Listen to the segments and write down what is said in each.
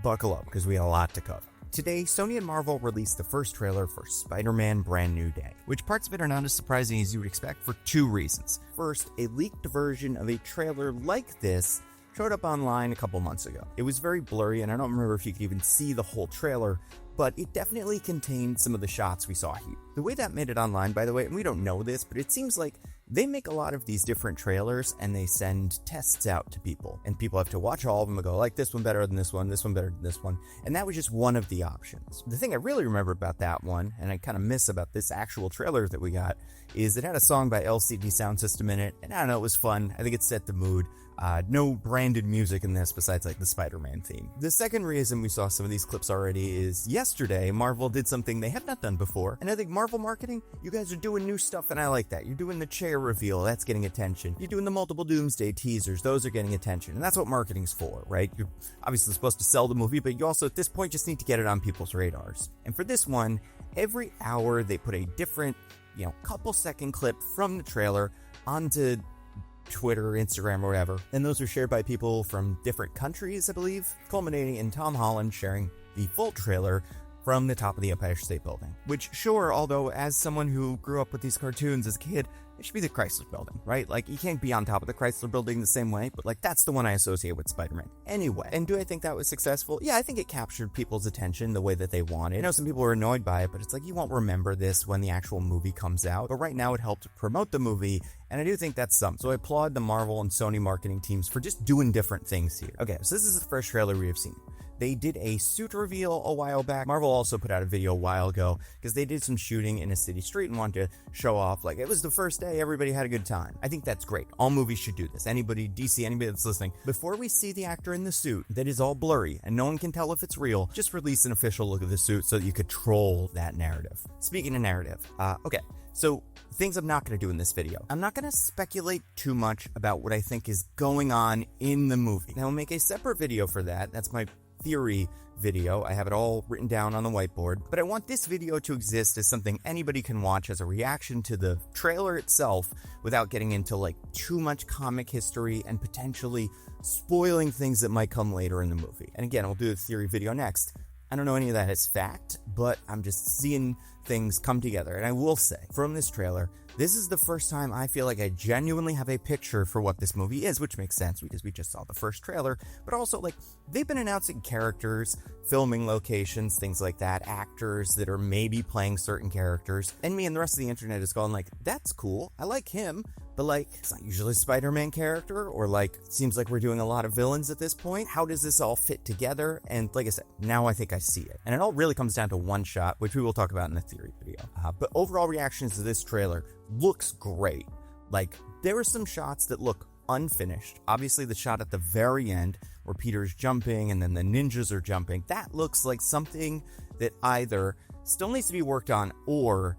buckle up because we have a lot to cover. Today, Sony and Marvel released the first trailer for Spider-Man Brand New Day, which parts of it are not as surprising as you would expect for two reasons. First, a leaked version of a trailer like this showed up online a couple months ago. It was very blurry, and I don't remember if you could even see the whole trailer, but it definitely contained some of the shots we saw here. The way that made it online, by the way, and we don't know this, but it seems like they make a lot of these different trailers and they send tests out to people, and people have to watch all of them and go, like, this one better than this one better than this one, and that was just one of the options. The thing I really remember about that one, and I kind of miss about this actual trailer that we got, is it had a song by LCD Sound System in it, and I don't know, it was fun. I think it set the mood. No branded music in this besides like the Spider-Man theme. The second reason we saw some of these clips already is yesterday, Marvel did something they have not done before. And I think Marvel marketing, you guys are doing new stuff and I like that. You're doing the chair reveal, that's getting attention. You're doing the multiple Doomsday teasers, those are getting attention. And that's what marketing's for, right? You're obviously supposed to sell the movie, but you also at this point just need to get it on people's radars. And for this one, every hour they put a different, couple second clip from the trailer onto Twitter, Instagram, or whatever, and those are shared by people from different countries, I believe, culminating in Tom Holland sharing the full trailer from the top of the Empire State Building. Which, sure, although as someone who grew up with these cartoons as a kid, it should be the Chrysler Building, right? Like, you can't be on top of the Chrysler Building the same way, but like, that's the one I associate with Spider-Man. Anyway, and do I think that was successful? Yeah, I think it captured people's attention the way that they wanted. I know some people were annoyed by it, but it's like, you won't remember this when the actual movie comes out. But right now, it helped promote the movie, and I do think that's something. So I applaud the Marvel and Sony marketing teams for just doing different things here. Okay, so this is the first trailer we have seen. They did a suit reveal a while back. Marvel also put out a video a while ago because they did some shooting in a city street and wanted to show off, like, it was the first day, everybody had a good time. I think that's great. All movies should do this. Anybody, DC, anybody that's listening, before we see the actor in the suit that is all blurry and no one can tell if it's real, just release an official look of the suit so that you could troll that narrative. Speaking of narrative, okay. So, things I'm not going to do in this video. I'm not going to speculate too much about what I think is going on in the movie. Now, I'll make a separate video for that. That's my theory video. I have it all written down on the whiteboard, but I want this video to exist as something anybody can watch as a reaction to the trailer itself without getting into like too much comic history and potentially spoiling things that might come later in the movie. And again, I'll do a theory video next. I don't know any of that as fact, but I'm just seeing things come together. And I will say, from this trailer, this is the first time I feel like I genuinely have a picture for what this movie is, which makes sense because we just saw the first trailer, but also, like, they've been announcing characters, filming locations, things like that, actors that are maybe playing certain characters, and me and the rest of the internet is going like, that's cool, I like him, but like, it's not usually a Spider-Man character, or like, it seems like we're doing a lot of villains at this point. How does this all fit together? And like I said, now I think I see it. And it all really comes down to one shot, which we will talk about in the theory video. But overall reactions to this trailer looks great. Like, there are some shots that look unfinished. Obviously, the shot at the very end where Peter's jumping and then the ninjas are jumping, that looks like something that either still needs to be worked on or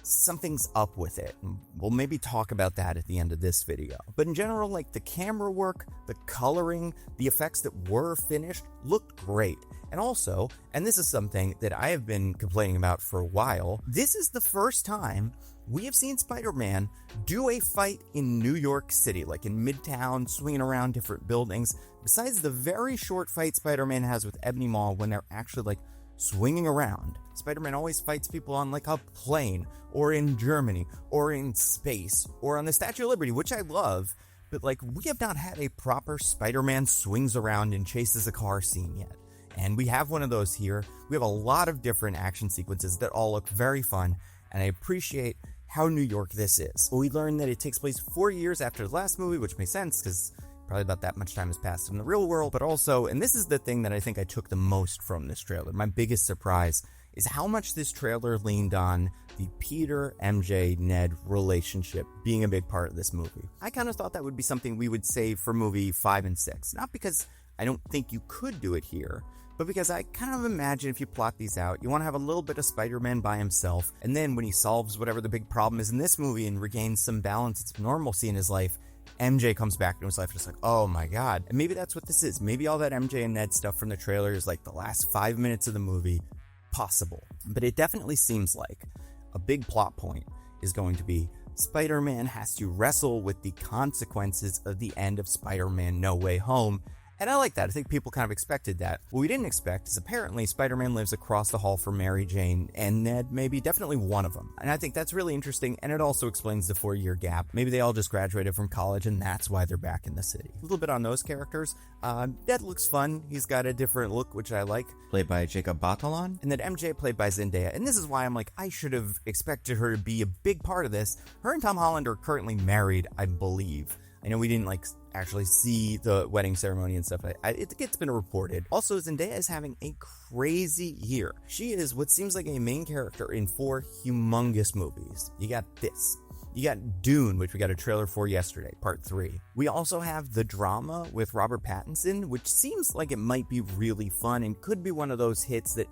something's up with it. We'll maybe talk about that at the end of this video. But in general, like, the camera work, the coloring, the effects that were finished looked great. And also, and this is something that I have been complaining about for a while, this is the first time we have seen Spider-Man do a fight in New York City, like in Midtown, swinging around different buildings, besides the very short fight Spider-Man has with Ebony Maw when they're actually, like, swinging around. Spider-Man always fights people on, like, a plane, or in Germany, or in space, or on the Statue of Liberty, which I love, but, like, we have not had a proper Spider-Man swings around and chases a car scene yet. And we have one of those here. We have a lot of different action sequences that all look very fun, and I appreciate how New York this is. Well, we learned that it takes place 4 years after the last movie, which makes sense, because probably about that much time has passed in the real world, but also, and this is the thing that I think I took the most from this trailer, my biggest surprise, is how much this trailer leaned on the Peter, MJ, Ned relationship being a big part of this movie. I kind of thought that would be something we would save for movie 5 and 6, not because I don't think you could do it here, but because I kind of imagine if you plot these out, you want to have a little bit of Spider-Man by himself, and then when he solves whatever the big problem is in this movie and regains some balance and some normalcy in his life, MJ comes back into his life just like, oh my god. And maybe that's what this is. Maybe all that MJ and Ned stuff from the trailer is like the last 5 minutes of the movie. Possible. But it definitely seems like a big plot point is going to be Spider-Man has to wrestle with the consequences of the end of Spider-Man No Way Home And I like that. I think people kind of expected that. What we didn't expect is apparently Spider-Man lives across the hall from Mary Jane, and Ned may be definitely one of them. And I think that's really interesting, and it also explains the 4-year gap. Maybe they all just graduated from college, and that's why they're back in the city. A little bit on those characters. Ned looks fun. He's got a different look, which I like. Played by Jacob Batalon. And then MJ played by Zendaya. And this is why I'm like, I should have expected her to be a big part of this. Her and Tom Holland are currently married, I believe. I know we didn't actually see the wedding ceremony and stuff. It's been reported. Also, Zendaya is having a crazy year. She is what seems like a main character in 4 humongous movies. You got this. You got Dune, which we got a trailer for yesterday, part 3. We also have the drama with Robert Pattinson, which seems like it might be really fun and could be one of those hits that,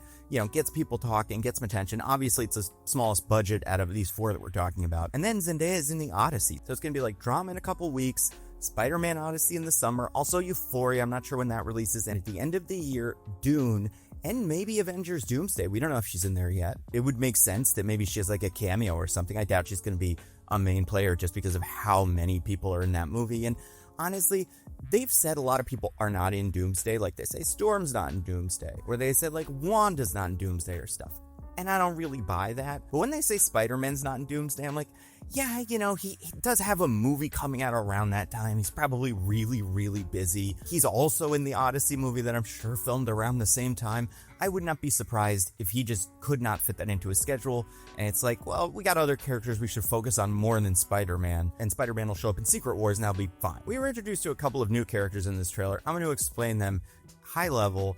gets people talking, gets some attention. Obviously, it's the smallest budget out of these 4 that we're talking about. And then Zendaya is in the Odyssey. So it's going to be like drama in a couple weeks, Spider-Man Odyssey in the summer, also Euphoria, I'm not sure when that releases, and at the end of the year, Dune, and maybe Avengers Doomsday. We don't know if she's in there yet. It would make sense that maybe she has like a cameo or something. I doubt she's going to be a main player just because of how many people are in that movie. And honestly, they've said a lot of people are not in Doomsday. Like they say Storm's not in Doomsday, or they said like Wanda's not in Doomsday or stuff. And I don't really buy that. But when they say Spider-Man's not in Doomsday, I'm like, yeah, he does have a movie coming out around that time. He's probably really, really busy. He's also in the Odyssey movie that I'm sure filmed around the same time. I would not be surprised if he just could not fit that into his schedule. And it's like, well, we got other characters we should focus on more than Spider-Man. And Spider-Man will show up in Secret Wars and that'll be fine. We were introduced to a couple of new characters in this trailer. I'm going to explain them high level.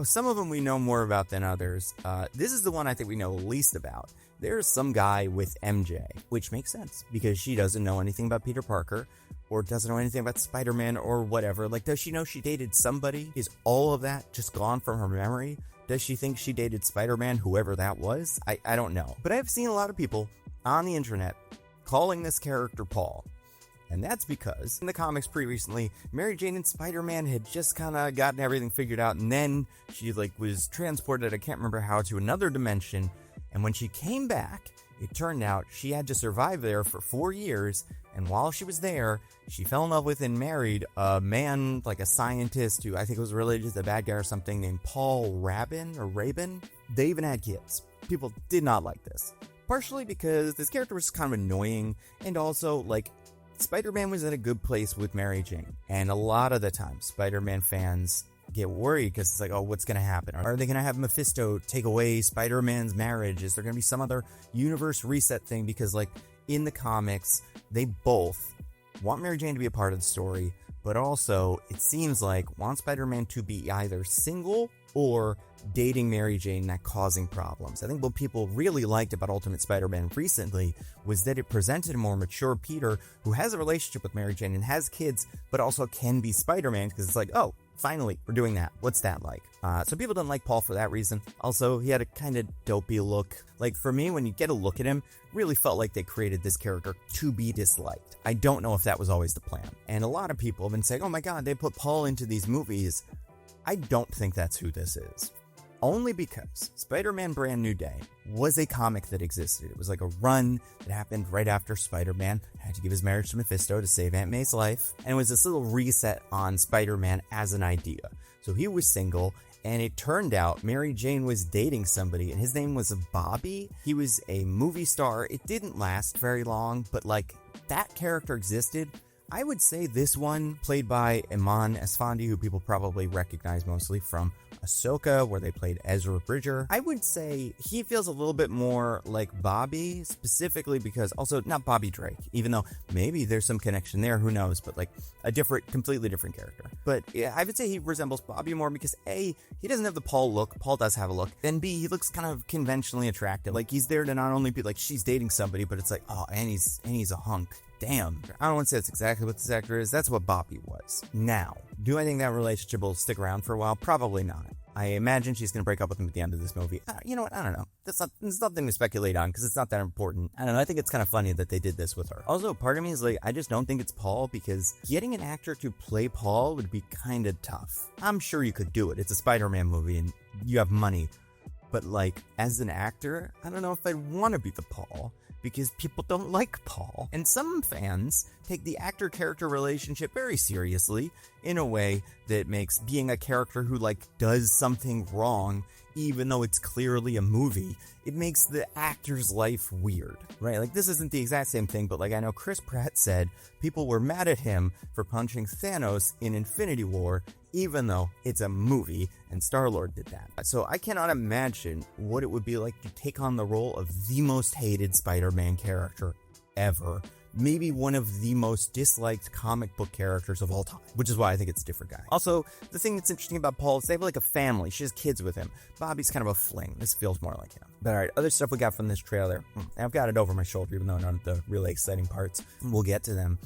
Some of them we know more about than others. This is the one I think we know least about. There's some guy with MJ, which makes sense because she doesn't know anything about Peter Parker or doesn't know anything about Spider-Man or whatever. Like, does she know she dated somebody? Is all of that just gone from her memory? Does she think she dated Spider-Man, whoever that was? I don't know. But I've seen a lot of people on the internet calling this character Paul. And that's because in the comics recently, Mary Jane and Spider-Man had just kind of gotten everything figured out. And then she was transported, I can't remember how, to another dimension. And when she came back, it turned out she had to survive there for 4 years. And while she was there, she fell in love with and married a man, like a scientist who I think was related to the bad guy or something, named Paul Rabin. They even had kids. People did not like this. Partially because this character was kind of annoying, and also, Spider-Man was in a good place with Mary Jane. And a lot of the time, Spider-Man fans get worried because it's like, oh, what's going to happen? Are they going to have Mephisto take away Spider-Man's marriage? Is there going to be some other universe reset thing? Because, in the comics, they both want Mary Jane to be a part of the story, but also, it seems like, want Spider-Man to be either single or dating Mary Jane, not causing problems. I think what people really liked about Ultimate Spider-Man recently was that it presented a more mature Peter who has a relationship with Mary Jane and has kids, but also can be Spider-Man, because it's like, oh, finally, we're doing that. What's that like? So people didn't like Paul for that reason. Also, he had a kind of dopey look. For me, when you get a look at him, really felt like they created this character to be disliked. I don't know if that was always the plan. And a lot of people have been saying, oh my god, they put Paul into these movies. I don't think that's who this is. Only because Spider-Man Brand New Day was a comic that existed. It was like a run that happened right after Spider-Man had to give his marriage to Mephisto to save Aunt May's life. And it was this little reset on Spider-Man as an idea. So he was single, and it turned out Mary Jane was dating somebody, and his name was Bobby. He was a movie star. It didn't last very long, but that character existed. I would say this one, played by Iman Esfandi, who people probably recognize mostly from Ahsoka, where they played Ezra Bridger. I would say he feels a little bit more like Bobby, specifically because, also not Bobby Drake, even though maybe there's some connection there, who knows, but completely different character. But yeah, I would say he resembles Bobby more because A, he doesn't have the Paul look. Paul does have a look. Then B, he looks kind of conventionally attractive. He's there to not only be she's dating somebody, but it's like, oh, and he's a hunk. Damn. I don't want to say that's exactly what this actor is. That's what Bobby was. Now, do I think that relationship will stick around for a while? Probably not. I imagine she's going to break up with him at the end of this movie. You know what? I don't know. There's nothing to speculate on because it's not that important. I don't know. I think it's kind of funny that they did this with her. Also, part of me is I just don't think it's Paul, because getting an actor to play Paul would be kind of tough. I'm sure you could do it. It's a Spider-Man movie and you have money. But as an actor, I don't know if I'd want to be the Paul. because people don't like Paul. And some fans take the actor-character relationship very seriously in a way that makes being a character who, does something wrong, even though it's clearly a movie, it makes the actor's life weird, right? This isn't the exact same thing, but I know Chris Pratt said people were mad at him for punching Thanos in Infinity War, even though it's a movie and Star-Lord did that. So I cannot imagine what it would be like to take on the role of the most hated Spider-Man character ever. Maybe one of the most disliked comic book characters of all time, which is why I think it's a different guy. Also, the thing that's interesting about Paul is they have a family. She has kids with him. Bobby's kind of a fling. This feels more like him. But alright, other stuff we got from this trailer. I've got it over my shoulder, even though none of the really exciting parts. We'll get to them.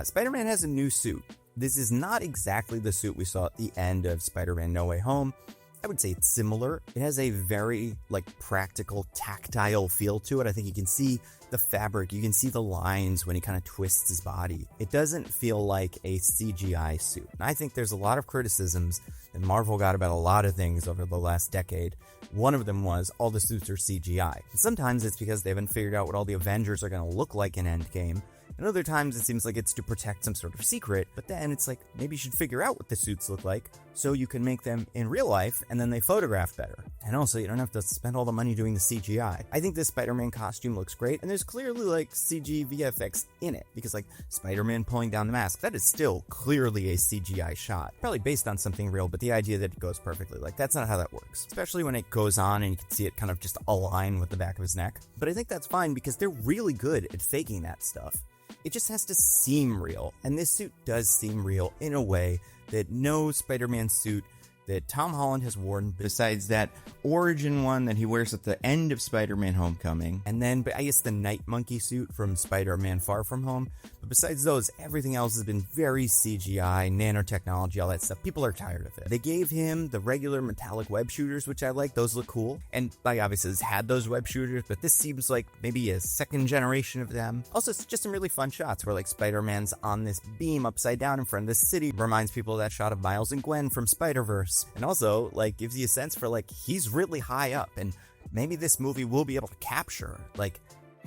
Spider-Man has a new suit. This is not exactly the suit we saw at the end of Spider-Man No Way Home. I would say it's similar. It has a very practical, tactile feel to it. I think you can see the fabric, you can see the lines when he kind of twists his body. It doesn't feel like a CGI suit. And I think there's a lot of criticisms that Marvel got about a lot of things over the last decade. One of them was all the suits are CGI. And sometimes it's because they haven't figured out what all the Avengers are going to look like in Endgame. And other times it seems like it's to protect some sort of secret, but then it's maybe you should figure out what the suits look like so you can make them in real life and then they photograph better. And also you don't have to spend all the money doing the CGI. I think this Spider-Man costume looks great, and there's clearly CG VFX in it, because Spider-Man pulling down the mask, that is still clearly a CGI shot. Probably based on something real, but the idea that it goes perfectly, that's not how that works. Especially when it goes on and you can see it kind of just align with the back of his neck. But I think that's fine because they're really good at faking that stuff. It just has to seem real, and this suit does seem real in a way that no Spider-Man suit that Tom Holland has worn, besides that origin one that he wears at the end of Spider-Man Homecoming, and then I guess the Night Monkey suit from Spider-Man Far From Home. But besides those, everything else has been very CGI, nanotechnology, all that stuff. People are tired of it. They gave him the regular metallic web shooters, which I like. Those look cool. And obviously has had those web shooters, but this seems like maybe a second generation of them. Also, it's just some really fun shots where Spider-Man's on this beam upside down in front of the city. Reminds people of that shot of Miles and Gwen from Spider-Verse. And also, gives you a sense for, he's really high up, and maybe this movie will be able to capture,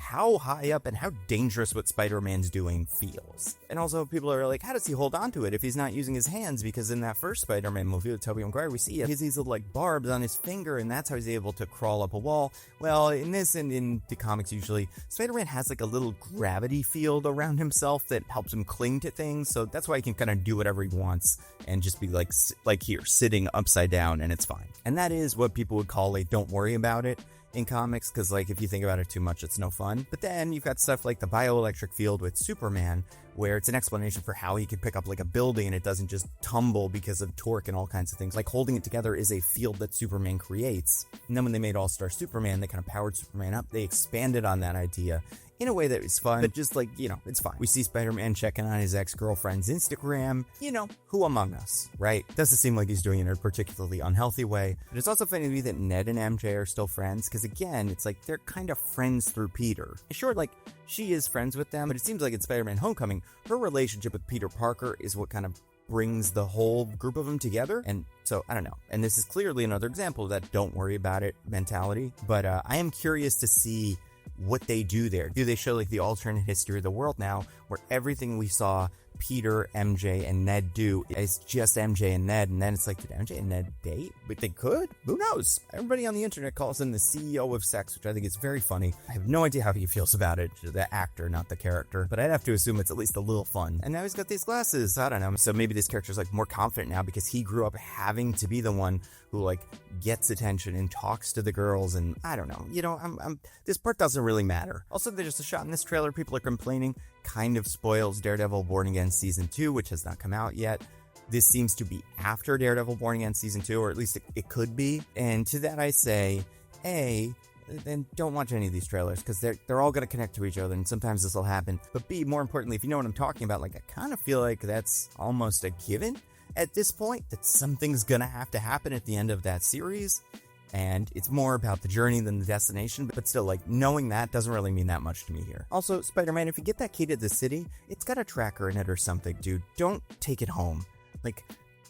how high up and how dangerous what Spider-Man's doing feels. And also, people are how does he hold on to it if he's not using his hands? Because in that first Spider-Man movie with Tobey Maguire, we see he has these little, barbs on his finger, and that's how he's able to crawl up a wall. Well, in this and in the comics usually, Spider-Man has, a little gravity field around himself that helps him cling to things, so that's why he can kind of do whatever he wants and just be, here, sitting upside down, and it's fine. And that is what people would call a don't worry about it in comics, because if you think about it too much, it's no fun. But then you've got stuff like the bioelectric field with Superman, where it's an explanation for how he could pick up a building and it doesn't just tumble because of torque and all kinds of things. Holding it together is a field that Superman creates. And then when they made All-Star Superman, they kind of powered Superman up. They expanded on that idea in a way that is fun, but just it's fine. We see Spider-Man checking on his ex-girlfriend's Instagram. Who among us, right? Doesn't seem like he's doing it in a particularly unhealthy way. But it's also funny to me that Ned and MJ are still friends, because again, it's they're kind of friends through Peter. Sure, she is friends with them, but it seems like in Spider-Man Homecoming, her relationship with Peter Parker is what kind of brings the whole group of them together. And so, I don't know. And this is clearly another example of that don't worry about it mentality. But I am curious to see what they do there. Do they show the alternate history of the world now, where everything we saw Peter, MJ, and Ned do is just MJ and Ned, and then it's did MJ and Ned date? But they could? Who knows? Everybody on the internet calls him the CEO of sex, which I think is very funny. I have no idea how he feels about it, the actor, not the character, but I'd have to assume it's at least a little fun. And now he's got these glasses, I don't know, so maybe this character's more confident now because he grew up having to be the one who gets attention and talks to the girls, and I don't know, this part doesn't really matter. Also, there's just a shot in this trailer, people are complaining, kind of spoils Daredevil Born Again Season 2, which has not come out yet. This seems to be after Daredevil Born Again Season 2, or at least it could be. And to that I say, A, then don't watch any of these trailers, because they're all going to connect to each other, and sometimes this will happen. But B, more importantly, if you know what I'm talking about, I kind of feel like that's almost a given at this point, that something's going to have to happen at the end of that series. And it's more about the journey than the destination, but still, knowing that doesn't really mean that much to me here. Also, Spider-Man, if you get that key to the city, it's got a tracker in it or something, dude. Don't take it home.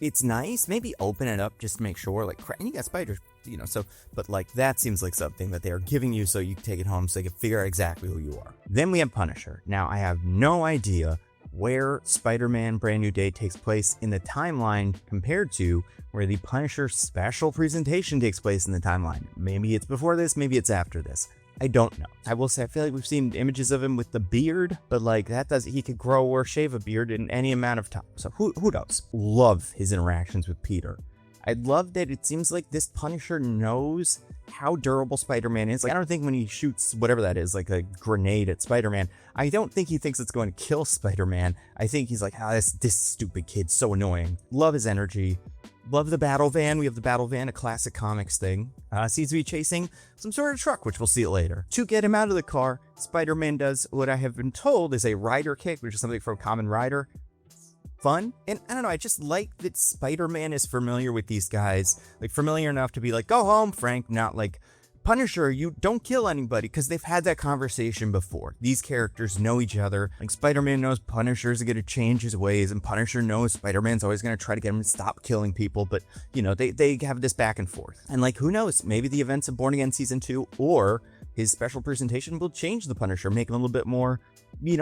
It's nice. Maybe open it up just to make sure, like, and you got spiders, so, but like, that seems like something that they're giving you so you can take it home so they can figure out exactly who you are. Then we have Punisher. Now, I have no idea where Spider-Man Brand New Day takes place in the timeline compared to where the Punisher special presentation takes place in the timeline. Maybe it's before this, maybe it's after this. I don't know. I will say, I feel like we've seen images of him with the beard, but like he could grow or shave a beard in any amount of time. So who knows? Love his interactions with Peter. I love that it seems like this Punisher knows how durable Spider-Man is. Like, I don't think when he shoots whatever that is, like a grenade at Spider-Man, I don't think he thinks it's going to kill Spider-Man. I think he's like, this stupid kid's so annoying. Love his energy. Love the battle van. We have the battle van, a classic comics thing. Seems to be chasing some sort of truck, which we'll see it later. To get him out of the car, Spider-Man does what I have been told is a rider kick, which is something from Kamen Rider. Fun. And I don't know, I just like that Spider-Man is familiar with these guys. Like, familiar enough to be like, go home, Frank. Not like, Punisher, you don't kill anybody, because they've had that conversation before. These characters know each other. Like, Spider-Man knows Punisher's going to change his ways, and Punisher knows Spider-Man's always going to try to get him to stop killing people, but, they have this back and forth. And, like, who knows? Maybe the events of Born Again Season 2 or his special presentation will change the Punisher, make him a little bit more,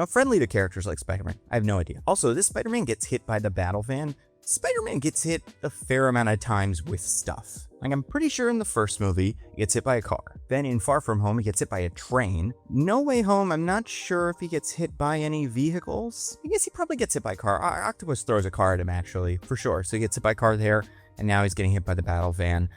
friendly to characters like Spider-Man. I have no idea. Also, this Spider-Man gets hit by the battle van. Spider-Man gets hit a fair amount of times with stuff. Like, I'm pretty sure in the first movie, he gets hit by a car. Then in Far From Home, he gets hit by a train. No Way Home, I'm not sure if he gets hit by any vehicles. I guess he probably gets hit by a car. Octopus throws a car at him, actually, for sure. So he gets hit by a car there, and now he's getting hit by the battle van.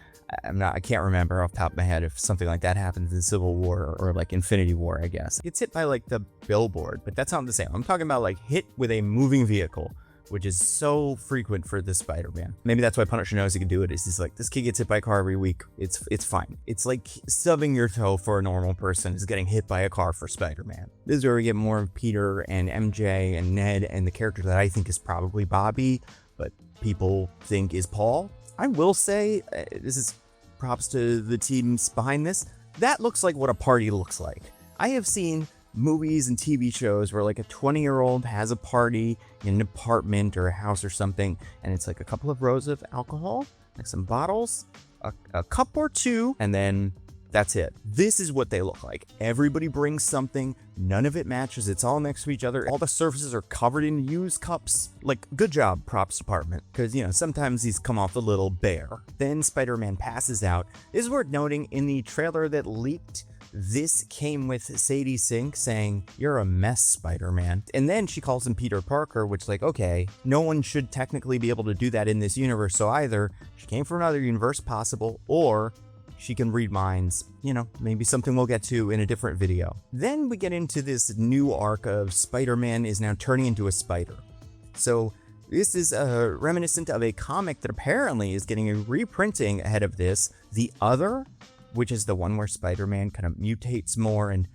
I can't remember off the top of my head if something like that happens in Civil War or like Infinity War, I guess. He gets hit by like the billboard, but that's not the same. I'm talking about like hit with a moving vehicle, which is so frequent for this Spider-Man. Maybe that's why Punisher knows he can do it. Is he's like, this kid gets hit by a car every week. It's fine. It's like stubbing your toe for a normal person is getting hit by a car for Spider-Man. This is where we get more of Peter and MJ and Ned and the character that I think is probably Bobby, but people think is Paul. I will say, this is props to the teams behind this, that looks like what a party looks like. I have seen movies and TV shows where like a 20-year-old has a party in an apartment or a house or something, and it's like a couple of rows of alcohol, like some bottles, a cup or two, and then that's it. This is what they look like. Everybody brings something. None of it matches. It's all next to each other. All the surfaces are covered in used cups. Like, good job, props department. Because, sometimes these come off a little bare. Then Spider-Man passes out. This is worth noting, in the trailer that leaked, this came with Sadie Sink saying, "You're a mess, Spider-Man." And then she calls him Peter Parker, which, like, okay, no one should technically be able to do that in this universe. So either she came from another universe, possible, or she can read minds, maybe something we'll get to in a different video. Then we get into this new arc of Spider-Man is now turning into a spider. So this is reminiscent of a comic that apparently is getting a reprinting ahead of this. The Other, which is the one where Spider-Man kind of mutates more, and,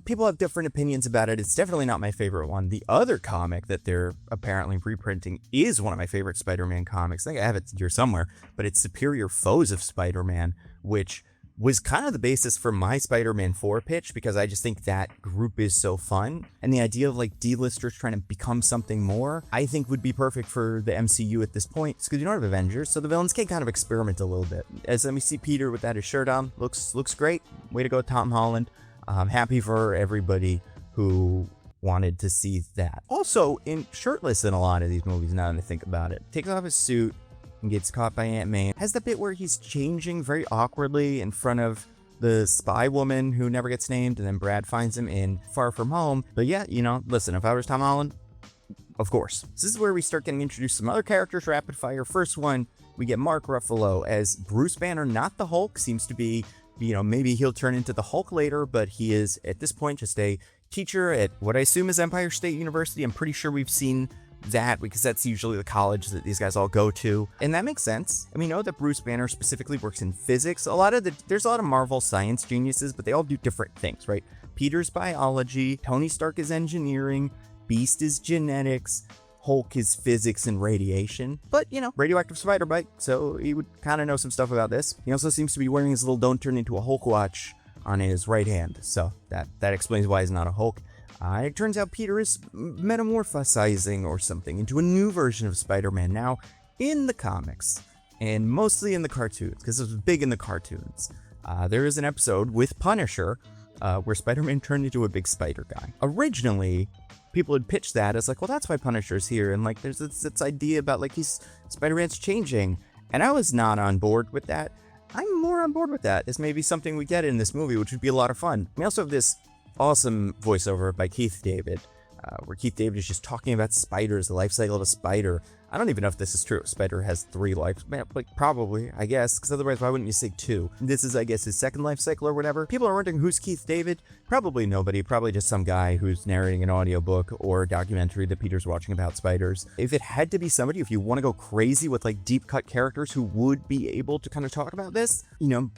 people have different opinions about it. It's definitely not my favorite one. The other comic that they're apparently reprinting is one of my favorite Spider-Man comics. I think I have it here somewhere, but it's Superior Foes of Spider-Man, which was kind of the basis for my Spider-Man 4 pitch, because I just think that group is so fun. And the idea of like D-listers trying to become something more, I think would be perfect for the MCU at this point. It's because you don't have Avengers, so the villains can kind of experiment a little bit. As we see Peter without his shirt on, looks great. Way to go, Tom Holland. I'm happy for everybody who wanted to see that. Also, shirtless in a lot of these movies, now that I think about it. Takes off his suit and gets caught by Aunt May. Has the bit where he's changing very awkwardly in front of the spy woman who never gets named, and then Brad finds him in Far From Home. But yeah, listen, if I was Tom Holland, of course. This is where we start getting introduced to some other characters rapid fire. First one, we get Mark Ruffalo as Bruce Banner, not the Hulk. Seems to be, maybe he'll turn into the Hulk later, but he is at this point just a teacher at what I assume is Empire State University. I'm pretty sure we've seen that because that's usually the college that these guys all go to, and that makes sense. And we know that Bruce Banner specifically works in physics. There's a lot of Marvel science geniuses, but they all do different things, right? Peter's biology, Tony Stark is engineering, Beast is genetics, Hulk is physics and radiation, but radioactive spider bite, so he would kind of know some stuff about this. He also seems to be wearing his little "Don't Turn Into a Hulk" watch on his right hand, so that explains why he's not a Hulk. It turns out Peter is metamorphosizing or something into a new version of Spider-Man. Now, in the comics, and mostly in the cartoons, because it was big in the cartoons, there is an episode with Punisher where Spider-Man turned into a big spider guy. Originally, people had pitched that as like, well, that's why Punisher's here, and like there's this idea about like Spider-Man's changing, and I was not on board with that. I'm more on board with that. This may be something we get in this movie, which would be a lot of fun. We also have this awesome voiceover by Keith David, where Keith David is just talking about spiders, the life cycle of a spider. I don't even know if this is true. Spider has 3 lives, like probably, I guess, because otherwise why wouldn't you say 2? This is, I guess, his 2nd life cycle or whatever. People are wondering who's Keith David. Probably nobody, probably just some guy who's narrating an audiobook or a documentary that Peter's watching about spiders. If it had to be somebody, if you want to go crazy with like deep cut characters who would be able to kind of talk about this,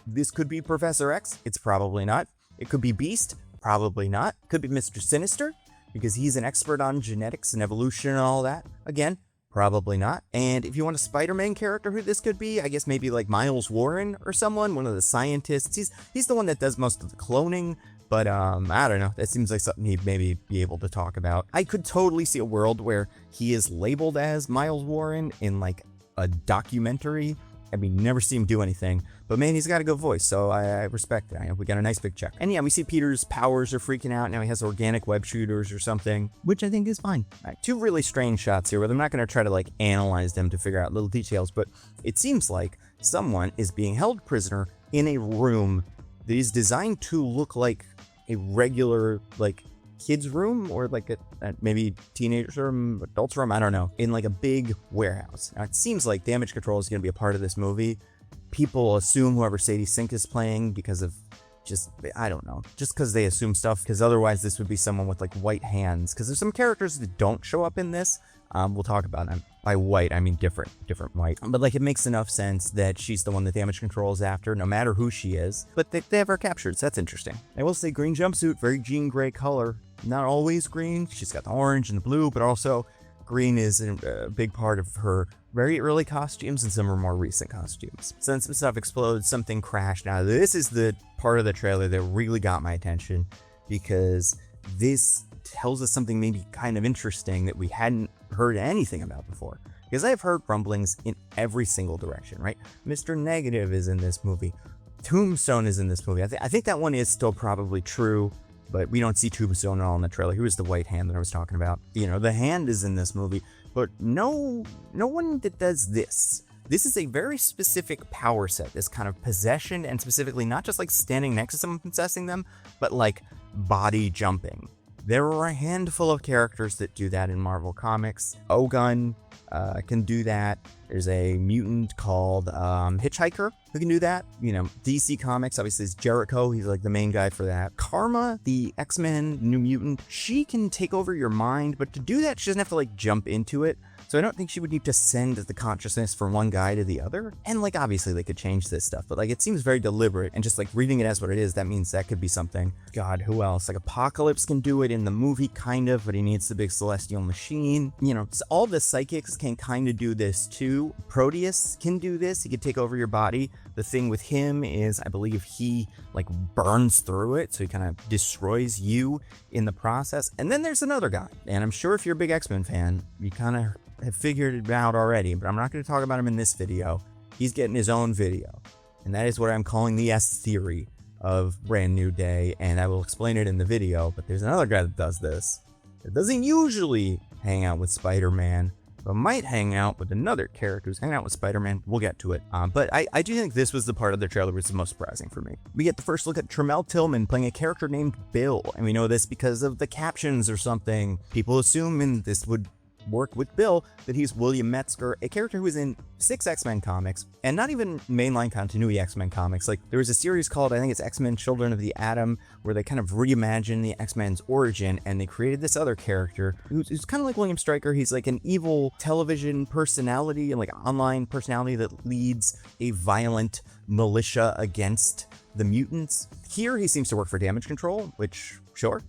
this could be Professor X. It's probably not. It could be Beast. Probably not. Could be Mr. Sinister, because he's an expert on genetics and evolution and all that. Again, probably not. And if you want a Spider-Man character who this could be, I guess maybe like Miles Warren or someone, one of the scientists. He's the one that does most of the cloning, but I don't know. That seems like something he'd maybe be able to talk about. I could totally see a world where he is labeled as Miles Warren in like a documentary. I mean, never see him do anything, but man, he's got a good voice, so I respect that. We got a nice big check. And yeah, we see Peter's powers are freaking out. Now he has organic web shooters or something, which I think is fine. All right, 2 really strange shots here, where I'm not going to try to like analyze them to figure out little details, but it seems like someone is being held prisoner in a room that is designed to look like a regular, like, kids room, or like a maybe teenagers room, adults room, I don't know, in like a big warehouse. Now it seems like damage control is going to be a part of this movie. People assume whoever Sadie Sink is playing because of just, I don't know, just because they assume stuff, because otherwise this would be someone with like white hands, because there's some characters that don't show up in this. We'll talk about them. By white, I mean different white. But like, it makes enough sense that she's the one that damage control is after, no matter who she is. But they have her captured, so that's interesting. I will say green jumpsuit, very Jean Grey color. Not always green. She's got the orange and the blue, but also green is a big part of her very early costumes and some of her more recent costumes. So then some stuff explodes, something crashed. Now this is the part of the trailer that really got my attention, because this tells us something maybe kind of interesting that we hadn't heard anything about before. Because I've heard rumblings in every single direction, right? Mr. Negative is in this movie. Tombstone is in this movie. I think that one is still probably true, but we don't see Tombstone at all in the trailer. He was the white hand that I was talking about. The hand is in this movie, but no one that does this. This is a very specific power set, this kind of possession, and specifically not just like standing next to someone possessing them, but like body jumping. There are a handful of characters that do that in Marvel Comics. Ogun can do that. There's a mutant called Hitchhiker who can do that. DC Comics, obviously, is Jericho. He's like the main guy for that. Karma, the X-Men New Mutant, she can take over your mind, but to do that, she doesn't have to like jump into it. So I don't think she would need to send the consciousness from one guy to the other. And like, obviously they could change this stuff, but like, it seems very deliberate, and just like reading it as what it is, that means that could be something. God, who else? Like Apocalypse can do it in the movie, kind of, but he needs the big celestial machine. So all the psychics can kind of do this too. Proteus can do this. He can take over your body. The thing with him is, I believe he like burns through it, so he kind of destroys you in the process. And then there's another guy, and I'm sure if you're a big X-Men fan, you kind of have figured it out already, but I'm not going to talk about him in this video. He's getting his own video, and that is what I'm calling the S theory of Brand New Day, and I will explain it in the video. But there's another guy that does this. It doesn't usually hang out with Spider-Man, but might hang out with another character who's hanging out with Spider-Man. We'll get to it. But I do think this was the part of the trailer that was the most surprising for me. We get the first look at Tremel Tillman playing a character named Bill, and we know this because of the captions or something. People assume, and this would work with Bill, that he's William Metzger, a character who is in 6 X-Men comics, and not even mainline continuity X-Men comics. Like, there was a series called, I think it's X-Men Children of the Atom, where they kind of reimagined the X-Men's origin, and they created this other character who's kind of like William Stryker. He's like an evil television personality and like online personality that leads a violent militia against the mutants. Here he seems to work for damage control, which, sure.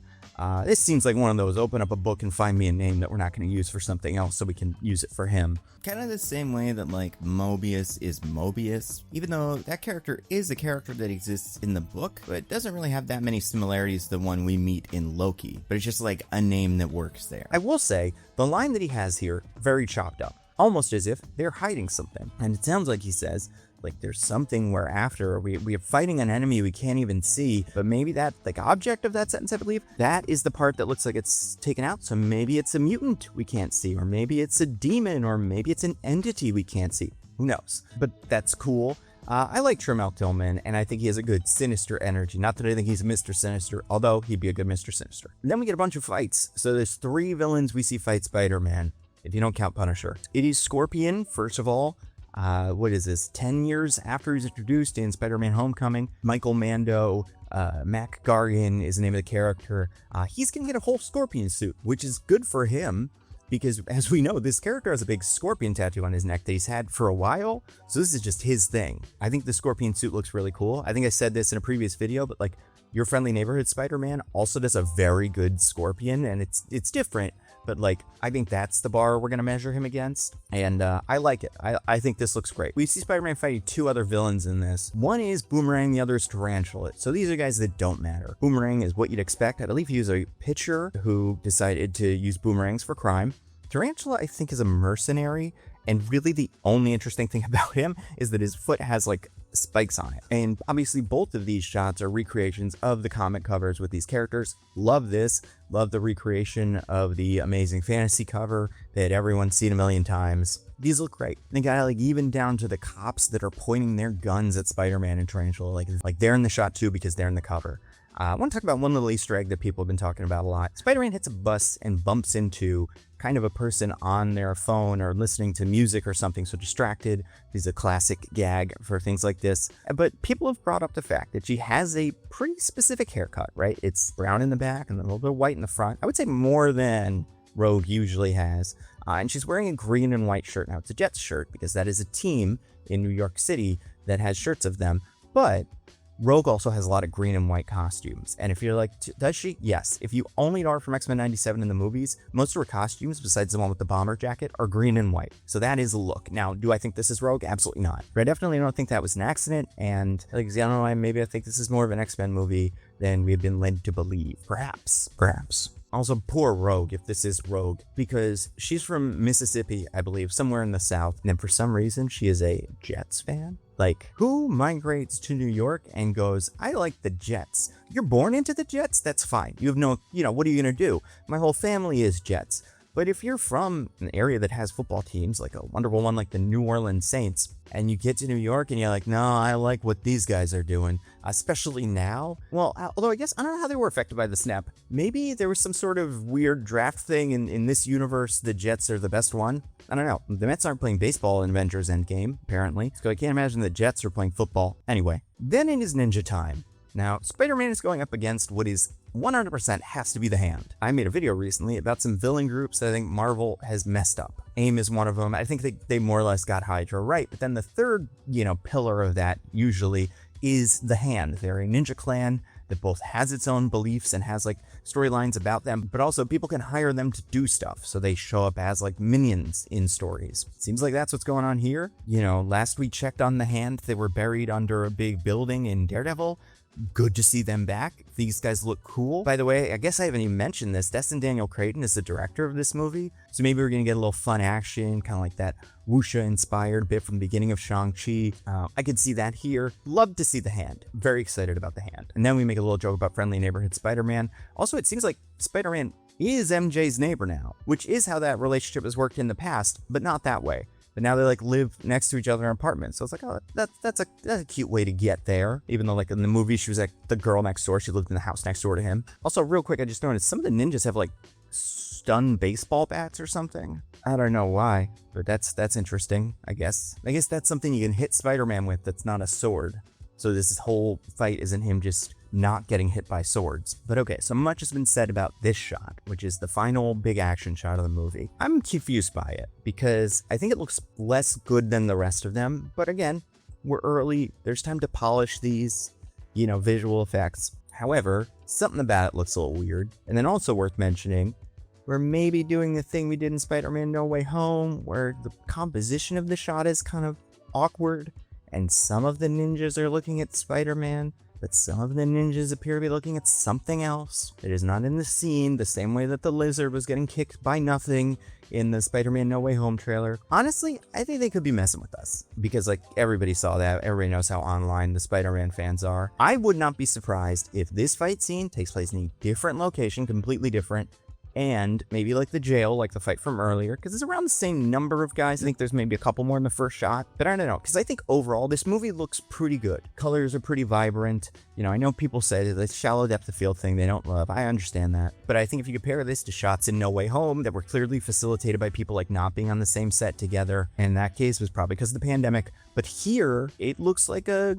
This seems like one of those, open up a book and find me a name that we're not going to use for something else so we can use it for him. Kind of the same way that like Mobius is Mobius, even though that character is a character that exists in the book, but it doesn't really have that many similarities to the one we meet in Loki, but it's just like a name that works there. I will say, the line that he has here, very chopped up. almost as if they're hiding something. And it sounds like he says, like, there's something we're after. We are fighting an enemy we can't even see. But maybe that, like, object of that sentence, I believe, that is the part that looks like it's taken out. So maybe it's a mutant we can't see, or maybe it's a demon, or maybe it's an entity we can't see. Who knows? But that's cool. I like Tramel Tillman, and I think he has a good sinister energy. Not that I think he's Mr. Sinister, although he'd be a good Mr. Sinister. And then we get a bunch of fights. So there's 3 villains we see fight Spider-Man, if you don't count Punisher. It is Scorpion, first of all. What is this? 10 years after he's introduced in Spider-Man Homecoming. Michael Mando, Mac Gargan is the name of the character. He's gonna get a whole Scorpion suit, which is good for him because, as we know, this character has a big scorpion tattoo on his neck that he's had for a while. So this is just his thing. I think the Scorpion suit looks really cool. I think I said this in a previous video, but like, Your Friendly Neighborhood Spider-Man also does a very good Scorpion, and it's different. But like, I think that's the bar we're going to measure him against. And I like it. I think this looks great. We see Spider-Man fighting 2 other villains in this. One is Boomerang, the other is Tarantula. So these are guys that don't matter. Boomerang is what you'd expect. I believe he was a pitcher who decided to use boomerangs for crime. Tarantula, I think, is a mercenary. And really the only interesting thing about him is that his foot has like spikes on it. And obviously both of these shots are recreations of the comic covers with these characters. Love this. Love the recreation of the Amazing Fantasy cover that everyone's seen a million times. These look great. They got like even down to the cops that are pointing their guns at Spider-Man and Tarantula. Like they're in the shot too because they're in the cover. I want to talk about one little Easter egg that people have been talking about a lot. Spider-Man hits a bus and bumps into kind of a person on their phone or listening to music or something, so distracted. This is a classic gag for things like this. But people have brought up the fact that she has a pretty specific haircut, right? It's brown in the back and a little bit of white in the front. I would say more than Rogue usually has. And she's wearing a green and white shirt. Now, it's a Jets shirt because that is a team in New York City that has shirts of them. But Rogue also has a lot of green and white costumes. And if you're like, does she? Yes. If you only know her from X-Men 97 in the movies, most of her costumes, besides the one with the bomber jacket, are green and white. So that is a look. Now, do I think this is Rogue? Absolutely not. But I definitely don't think that was an accident. And like, I don't know, maybe I think this is more of an X-Men movie than we have been led to believe. Perhaps. Also, poor Rogue, if this is Rogue, because she's from Mississippi, I believe, somewhere in the South. And for some reason, she is a Jets fan. Like, who migrates to New York and goes, I like the Jets? You're born into the Jets? That's fine. You have no, what are you going to do? My whole family is Jets. But if you're from an area that has football teams, like a wonderful one like the New Orleans Saints, and you get to New York and you're like, no, I like what these guys are doing, especially now. Well, although I guess, I don't know how they were affected by the snap. Maybe there was some sort of weird draft thing in this universe. The Jets are the best one. I don't know. The Mets aren't playing baseball in Avengers Endgame, apparently. So I can't imagine the Jets are playing football. Anyway, then it is ninja time. Now, Spider-Man is going up against what is 100% has to be the Hand. I made a video recently about some villain groups that I think Marvel has messed up. AIM is one of them. I think they more or less got Hydra right. But then the third, pillar of that usually is the Hand. They're a ninja clan that both has its own beliefs and has like storylines about them, but also people can hire them to do stuff. So they show up as like minions in stories. Seems like that's what's going on here. Last we checked on the Hand, they were buried under a big building in Daredevil. Good to see them back. These guys look cool. By the way, I guess I haven't even mentioned this. Destin Daniel Cretton is the director of this movie. So maybe we're going to get a little fun action, kind of like that wuxia-inspired bit from the beginning of Shang-Chi. I could see that here. Love to see the Hand. Very excited about the Hand. And then we make a little joke about Friendly Neighborhood Spider-Man. Also, it seems like Spider-Man is MJ's neighbor now, which is how that relationship has worked in the past, but not that way. But now they like live next to each other in apartments. So it's like, oh, that's a cute way to get there. Even though like in the movie, she was like the girl next door. She lived in the house next door to him. Also, real quick, I just noticed some of the ninjas have like stun baseball bats or something. I don't know why, but that's interesting, I guess. I guess that's something you can hit Spider-Man with that's not a sword. So this whole fight isn't him just not getting hit by swords. But okay, so much has been said about this shot, which is the final big action shot of the movie. I'm confused by it because I think it looks less good than the rest of them. But again, we're early. There's time to polish these, visual effects. However, something about it looks a little weird. And then also worth mentioning, we're maybe doing the thing we did in Spider-Man No Way Home, where the composition of the shot is kind of awkward. And some of the ninjas are looking at Spider-Man, but some of the ninjas appear to be looking at something else that is not in the scene, the same way that the lizard was getting kicked by nothing in the Spider-Man No Way Home trailer. Honestly, I think they could be messing with us because like everybody saw that. Everybody knows how online the Spider-Man fans are. I would not be surprised if this fight scene takes place in a different location, completely different, and maybe like the jail, like the fight from earlier, because it's around the same number of guys. I think there's maybe a couple more in the first shot, but I don't know, because I think overall this movie looks pretty good. Colors are pretty vibrant. You know, I know people say the shallow depth of field thing they don't love. I understand that, but I think if you compare this to shots in No Way Home that were clearly facilitated by people like not being on the same set together, and in that case was probably because of the pandemic, but here it looks like a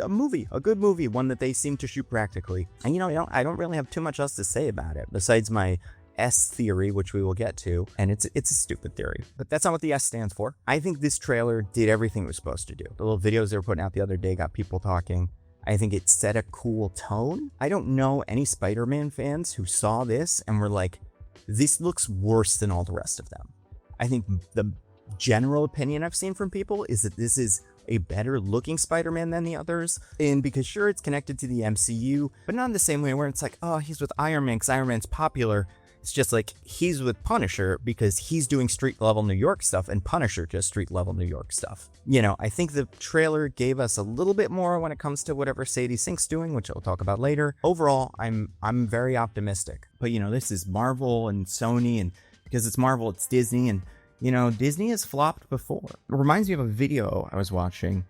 movie, a good movie, one that they seem to shoot practically. And you know, I don't really have too much else to say about it besides my S theory, which we will get to, and it's a stupid theory, but that's not what the S stands for. I think this trailer did everything it was supposed to do. The little videos they were putting out the other day got people talking. I think it set a cool tone. I don't know any Spider-Man fans who saw this and were like, this looks worse than all the rest of them. I think the general opinion I've seen from people is that this is a better looking Spider-Man than the others, and because sure, it's connected to the MCU, but not in the same way where it's like, oh, he's with Iron Man because Iron Man's popular. It's just like he's with Punisher because he's doing street level New York stuff and Punisher just street level New York stuff. You know, I think the trailer gave us a little bit more when it comes to whatever Sadie Sink's doing, which I'll talk about later. Overall, I'm very optimistic. But you know, this is Marvel and Sony, and because it's Marvel, it's Disney, and you know, Disney has flopped before. It reminds me of a video I was watching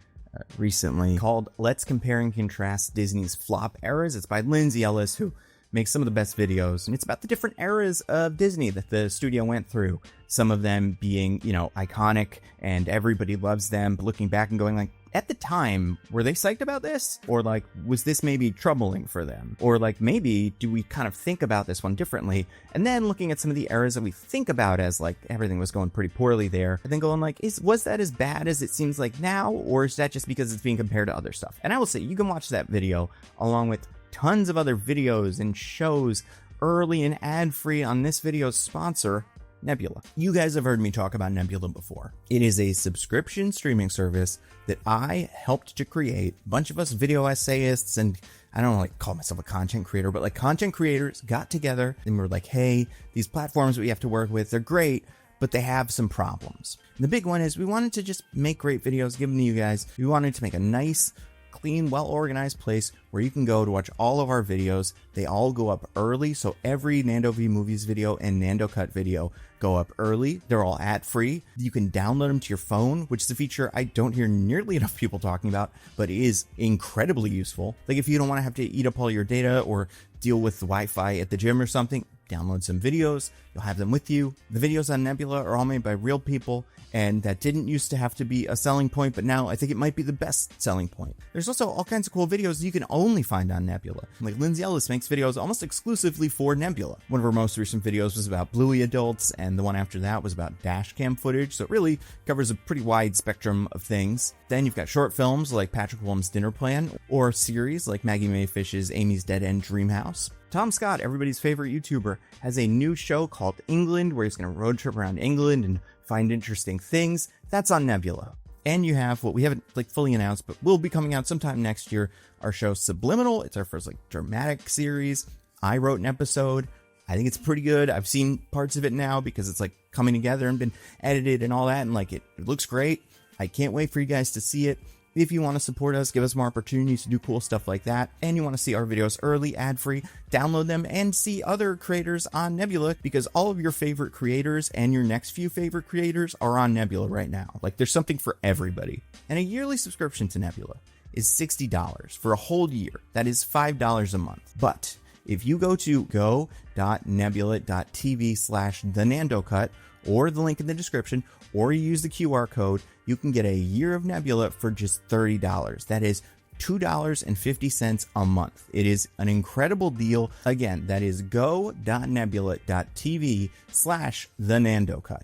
recently called Let's Compare and Contrast Disney's Flop Eras. It's by Lindsay, who makes some of the best videos, and it's about the different eras of Disney that the studio went through. Some of them being, you know, iconic and everybody loves them, but looking back and going like, at the time, were they psyched about this? Or like, was this maybe troubling for them? Or like, maybe do we kind of think about this one differently? And then looking at some of the eras that we think about as like everything was going pretty poorly there, and then going like, was that as bad as it seems like now? Or is that just because it's being compared to other stuff? And I will say, you can watch that video along with tons of other videos and shows early and ad-free on this video's sponsor, Nebula. You guys have heard me talk about Nebula before. It is a subscription streaming service that I helped to create. A bunch of us video essayists, and I don't like call myself a content creator, but like content creators got together and were like, hey, these platforms we have to work with, they're great, but they have some problems. And the big one is we wanted to just make great videos, give them to you guys. We wanted to make a nice, clean, well-organized place where you can go to watch all of our videos. They all go up early, so every Nando V Movies video and Nando Cut video go up early. They're all ad-free. You can download them to your phone, which is a feature I don't hear nearly enough people talking about, but is incredibly useful. Like if you don't want to have to eat up all your data or deal with the Wi-Fi at the gym or something, download some videos, you'll have them with you. The videos on Nebula are all made by real people, and that didn't used to have to be a selling point, but now I think it might be the best selling point. There's also all kinds of cool videos you can only find on Nebula. Like Lindsay makes videos almost exclusively for Nebula. One of her most recent videos was about Bluey adults, and the one after that was about dash cam footage, so it really covers a pretty wide spectrum of things. Then you've got short films like Patrick Williams' Dinner Plan, or series like Maggie Mae Fish's Amy's Dead End Dream House. Tom Scott, everybody's favorite YouTuber, has a new show called England, where he's going to road trip around England and find interesting things. That's on Nebula. And you have what we haven't like fully announced, but will be coming out sometime next year, our show Subliminal. It's our first like dramatic series. I wrote an episode. I think it's pretty good. I've seen parts of it now because it's like coming together and been edited and all that, and like it looks great. I can't wait for you guys to see it. If you want to support us, give us more opportunities to do cool stuff like that, and you want to see our videos early, ad-free, download them and see other creators on Nebula, because all of your favorite creators and your next few favorite creators are on Nebula right now. Like there's something for everybody. And a yearly subscription to Nebula is $60 for a whole year. That is $5 a month. But if you go to go.nebula.tv/thenandocut, or the link in the description, or you use the QR code, you can get a year of Nebula for just $30. That is $2.50 a month. It is an incredible deal. Again, that is go.nebula.tv/thenandocut.